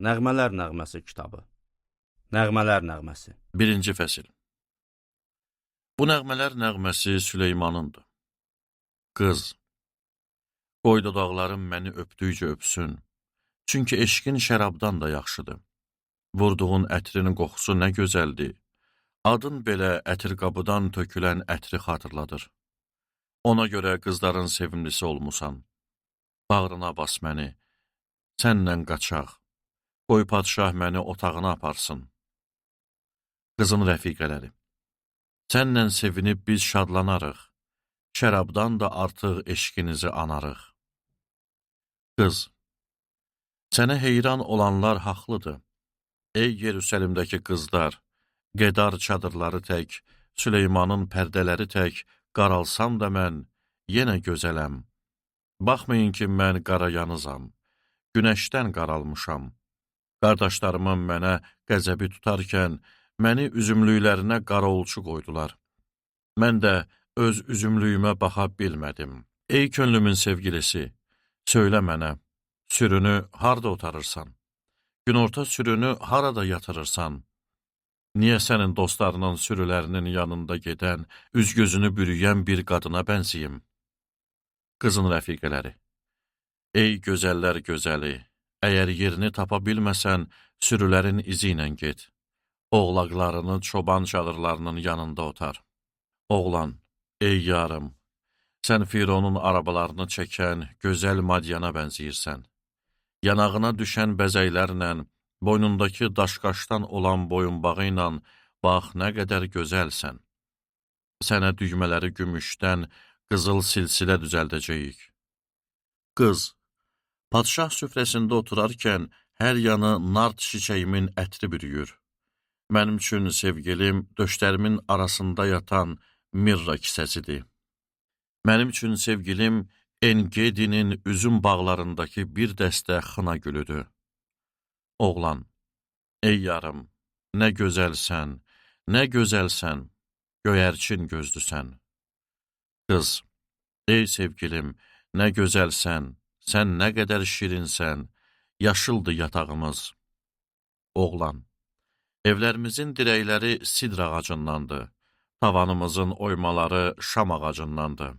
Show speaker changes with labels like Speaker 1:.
Speaker 1: Nəğmələr nəğməsi kitabı. Nəğmələr nəğməsi.
Speaker 2: 1-ci fəsil. Bu nəğmələr nəğməsi Süleymanındır. Qız, qoy dodaqlarım məni öpdükcə öpsün, çünki eşqin şərabdan da yaxşıdır. Vurduğun ətrinin qoxusu nə gözəldir, adın belə ətir qabıdan tökülən ətri xatırladır. Ona görə qızların sevimlisi olmusan. Bağrına bas məni, sənlə qaçaq, qoy padşah məni otağına aparsın. Qızın rəfiqələri, sənlə sevinib biz şadlanarıq, şərabdan da artıq eşqinizi anarıq. Qız, sənə heyran olanlar haqlıdır. Ey Yerusəlimdəki qızlar, Qədar çadırları tək, Süleymanın pərdələri tək, qaralsam da mən yenə gözələm. Baxmayın ki, mən qarayanızam, günəşdən qaralmışam. Qardaşlarımın mənə qəzəbi tutarkən, məni üzümlüklərinə qaraolçu qoydular. Mən də öz üzümlüyümə baxa bilmədim. Ey könlümün sevgilisi, söylə mənə, sürünü harda otarırsan? Günorta sürünü harada yatırırsan? Niyə sənin dostlarının sürülərinin yanında gedən, üz-gözünü bürüyən bir qadına bənziyim? Qızın rəfiqələri, ey gözəllər gözəli, əgər yerini tapa bilməsən, sürülərin izi ilə get. Oğlaqlarını çoban çadırlarının yanında otar. Oğlan, ey yarım, sən Fironun arabalarını çəkən gözəl Madyana bənziyirsən. Yanağına düşən bəzəklərlə, boynundakı daşqaşdan olan boyunbağı ilə bax nə qədər gözəlsən. Sənə düymələri gümüşdən qızıl silsilə düzəldəcəyik. Qız, padşah süfrəsində oturarkən hər yanı nard çiçəyimin ətri bürüyür. Mənim üçün sevgilim döşlərimin arasında yatan mirra kisəsidir. Mənim üçün sevgilim Engedinin üzüm bağlarındakı bir dəstə xına gülüdür. Oğlan, ey yarım, nə gözəlsən, nə gözəlsən, göyərçin gözlüsən. Qız, ey sevgilim, nə gözəlsən, sən nə qədər şirinsən, yaşıldır yatağımız. Oğlan, evlərimizin dirəkləri sidr ağacındandır, tavanımızın oymaları şam ağacındandır.